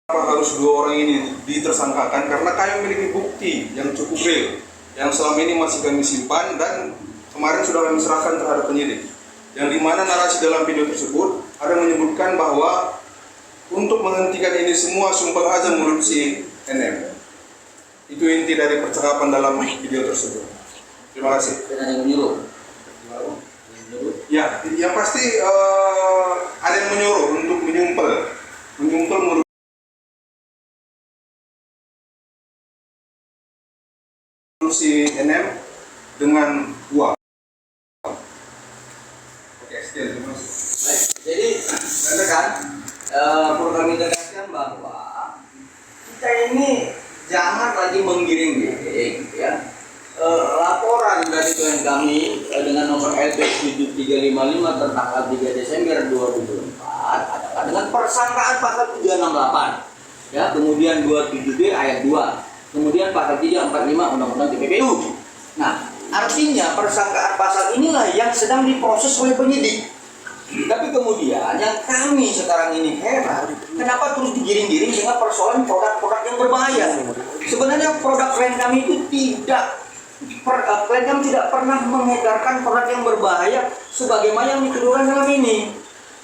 harus dua orang ini ditersangkakan? Karena kami memiliki bukti yang cukup real, yang selama ini masih kami simpan dan kemarin sudah kami serahkan terhadap penyidik. Yang dimana narasi dalam video tersebut ada menyebutkan bahwa untuk menghentikan ini semua sumpah aja mulut si NM. Itu inti dari percakapan dalam video tersebut. Terima kasih. Ada yang menyuruh? Ya, yang pasti ada yang menyuruh untuk menyumpel mulut si NM dengan uang. Oke, sekian, terima kasih. Baik, jadi rekan, perlu kami tegaskan bahwa kita ini jangan lagi menggiring-giring, ya. Laporan dari klien kami dengan nomor LP 7355 tertanggal 3 Desember 2004 adalah dengan persangkaan pasal 368, ya, kemudian 27D ayat 2, kemudian pasal 345 Undang-Undang TPPU. Nah, artinya persangkaan pasal inilah yang sedang diproses oleh penyidik. Tapi kemudian yang kami sekarang ini heran, kenapa terus digiring-giring dengan persoalan produk-produk yang berbahaya. Sebenarnya produk klien kami itu klien kami tidak pernah mengedarkan produk yang berbahaya sebagaimana yang dituduhkan dalam ini.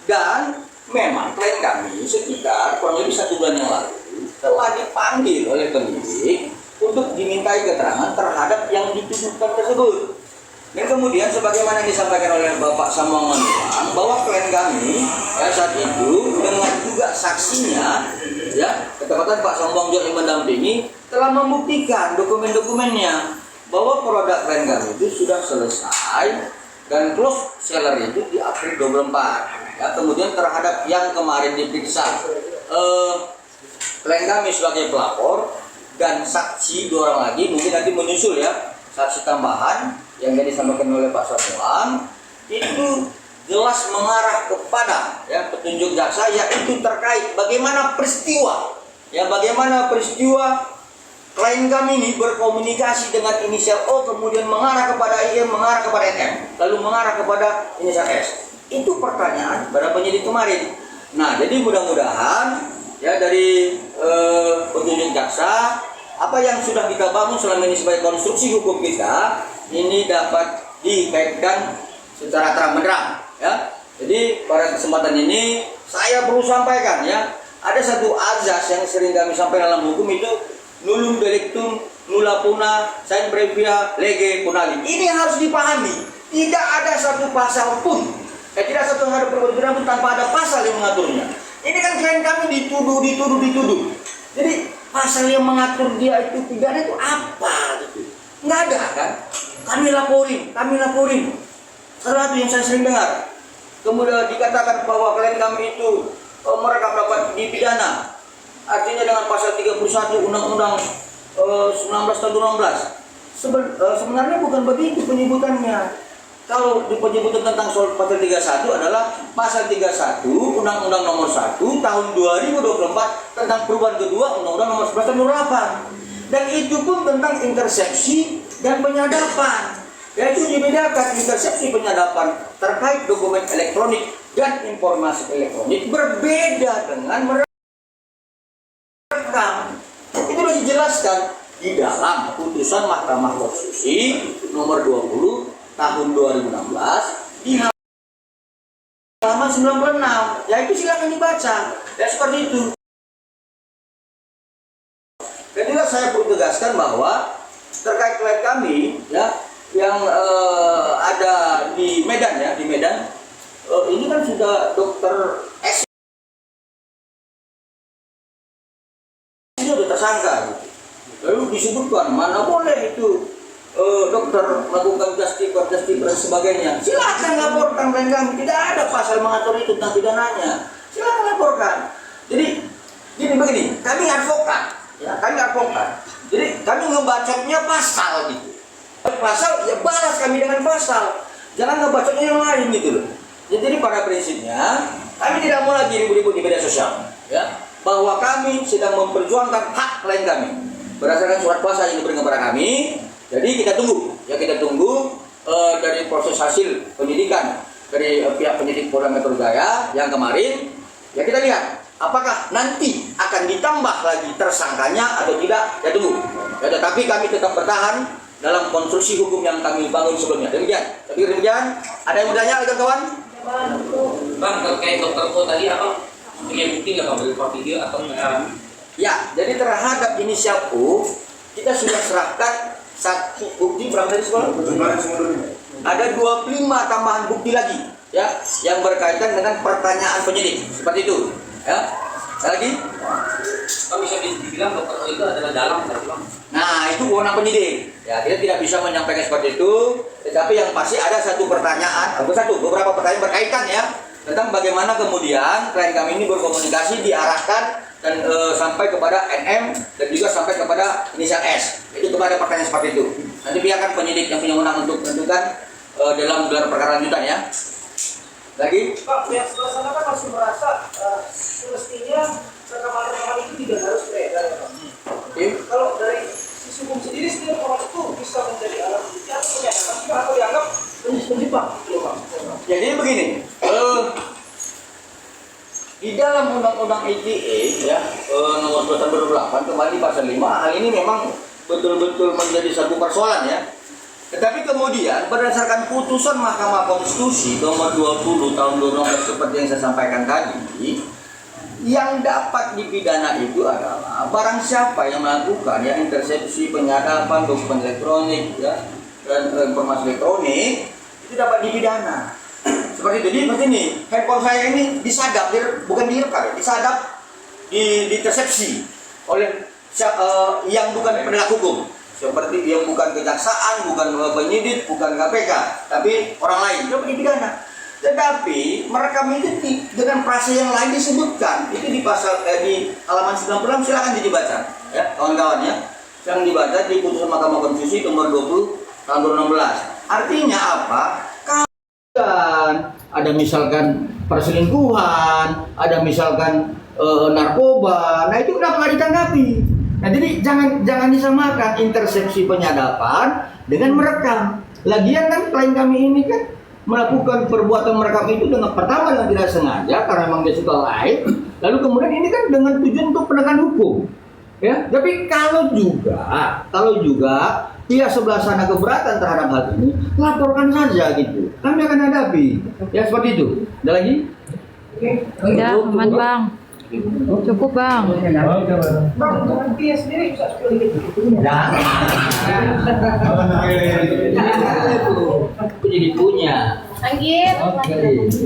Dan memang klien kami sekitar kurang lebih 1 bulan yang lalu telah dipanggil oleh penyidik untuk dimintai keterangan terhadap yang dituduhkan tersebut. Dan kemudian sebagaimana disampaikan oleh Bapak Samuang Manuang bahwa klien kami ya saat itu dengan juga saksinya, ya, ketepatan Pak Samuang yang mendampingi telah membuktikan dokumen-dokumennya bahwa produk klien kami itu sudah selesai dan close seller itu di April 2024. Ya, kemudian terhadap yang kemarin diperiksa klien kami sebagai pelapor dan saksi 2 orang lagi, mungkin nanti menyusul ya saksi tambahan yang tadi disampaikan oleh Pak Samuang, itu jelas mengarah kepada ya petunjuk jaksa, yaitu terkait bagaimana peristiwa klien kami ini berkomunikasi dengan inisial O, kemudian mengarah kepada IM, mengarah kepada NM, lalu mengarah kepada inisial S. Itu pertanyaan pada penyidik kemarin. Nah, jadi mudah-mudahan ya dari petunjuk jaksa, apa yang sudah kita bangun selama ini sebagai konstruksi hukum kita ini dapat dikaitkan secara terang-benderang, ya. Jadi pada kesempatan ini saya perlu sampaikan ya, ada satu azas yang sering kami sampaikan dalam hukum itu nullum delictum nulla puna sine previa lege punali. Ini harus dipahami. Tidak ada satu pasal pun, tidak satu hari perbuatan pun tanpa ada pasal yang mengaturnya. Ini kan klien kami dituduh. Jadi pasal yang mengatur dia itu pidana itu apa gitu? Nggak ada kan? Kami laporin. Salah satu yang saya sering dengar. Kemudian dikatakan bahwa klien kami itu mereka dapat dipidana. Artinya dengan pasal 31 Undang-Undang 19 tahun 2016. Sebenarnya bukan begitu penyebutannya. Kalau penyebutan tentang soal pasal 31 adalah pasal 31 Undang-Undang nomor 1 tahun 2024 tentang perubahan kedua Undang-Undang nomor 11 tahun 2008. Dan itu pun tentang intersepsi dan penyadapan. Yaitu dibedakan intersepsi penyadapan terkait dokumen elektronik dan informasi elektronik berbeda dengan merekam. Itu sudah dijelaskan di dalam putusan Mahkamah Konstitusi nomor 20 tahun 2016 di halaman 96. Ya itu silakan dibaca. Ya seperti itu. Dan juga saya perlu tegaskan bahwa terkait klien kami ya yang ada di Medan ya, ini kan sudah dokter S ini sudah tersangka gitu. Lalu disebutkan mana boleh itu dokter melakukan justice dan sebagainya. Silakan laporkan klien kami, tidak ada pasal mengatur itu tentang pidananya. Silakan laporkan. Jadi begini, kami advokat. Ya, kami advokat. Jadi kami ngebacotnya pasal gitu. Pasal ya balas kami dengan pasal. Jangan ngebacotnya yang lain gitu loh. Ya, jadi pada prinsipnya kami tidak mau lagi ribut-ribut di media sosial. Ya, bahwa kami sedang memperjuangkan hak klien kami berdasarkan surat kuasa yang diberikan kepada kami. Jadi kita tunggu dari proses hasil penyidikan dari pihak penyidik Polda Metro Jaya yang kemarin. Ya kita lihat apakah nanti akan ditambah lagi tersangkanya atau tidak? Ya tunggu. Ya, tetapi kami tetap bertahan dalam konstruksi hukum yang kami bangun sebelumnya. Demikian. Tapi demikian. Ada yang mau tanya, kawan-kawan? Bang, terkait dokter Ko tadi apa? Punya bukti nggak bang berupa video atau Ya, jadi terhadap inisial U kita sudah serahkan satu bukti berapa tadi sekolah? Ada 25 tambahan bukti lagi, ya, yang berkaitan dengan pertanyaan penyidik. Seperti itu, ya. Ada lagi? Bang bisa dibilang dokter Ko itu adalah dalam tadi bang? Nah, itu wewenang penyidik. Ya, kita tidak bisa menyampaikan seperti itu, tetapi yang pasti ada satu pertanyaan, beberapa pertanyaan berkaitan ya, tentang bagaimana kemudian klien kami ini berkomunikasi diarahkan dan sampai kepada NM dan juga sampai kepada inisial S. Itu kepada pertanyaan seperti itu. Nanti biarkan penyidik yang punya wewenang untuk menentukan dalam gelar perkara lanjutan ya. Lagi? Pak, pihak sebelah sana kan masih merasa semestinya rekaman-rekaman itu tidak harus beredar ya Pak. Oke. Kalau dari sisi hukum sendiri rekaman itu bisa menjadi alat bukti atau penyadapan atau dianggap menjebak gitu Pak. Jadi begini, di dalam Undang-Undang ITE ya nomor 28 kembali pasal 5, hal ini memang betul-betul menjadi satu persoalan ya. Tetapi kemudian berdasarkan putusan Mahkamah Konstitusi nomor 20 tahun 2016 seperti yang saya sampaikan tadi, yang dapat dipidana itu adalah barang siapa yang melakukan ya intersepsi, penyadapan, dokumen elektronik ya dan informasi elektronik itu dapat dipidana. Seperti itu. Jadi begini, handphone saya ini disadap, bukan direkam, disadap, ditersepsi oleh yang bukan penegak hukum. Seperti yang bukan kejaksaan, bukan penyidik, bukan KPK, tapi orang lain, itu dipidana. Tetapi merekam itu dengan frase yang lain disebutkan, itu di pasal di halaman 96, silakan dibaca, ya kawan-kawan ya. Yang dibaca di putusan Mahkamah Konstitusi nomor 20 tahun 2016. Artinya apa? Ada misalkan perselingkuhan, ada misalkan narkoba, nah itu kenapa nggak ditanggapi? Nah jadi jangan disamakan intersepsi penyadapan dengan merekam. Lagian kan klien kami ini kan melakukan perbuatan merekam itu dengan pertama dengan tidak sengaja karena memang dia suka live, lalu kemudian ini kan dengan tujuan untuk penegakan hukum. Ya, tapi kalau juga pihak sebelah sana keberatan terhadap hal ini, laporkan saja gitu. Kami akan hadapi. Ya seperti itu. Ada lagi? Ya, aman bang. Cukup bang. Bang, untuk dia sendiri bisa sekali gitu. Jangan. Jadi punya. Anggir. Oke.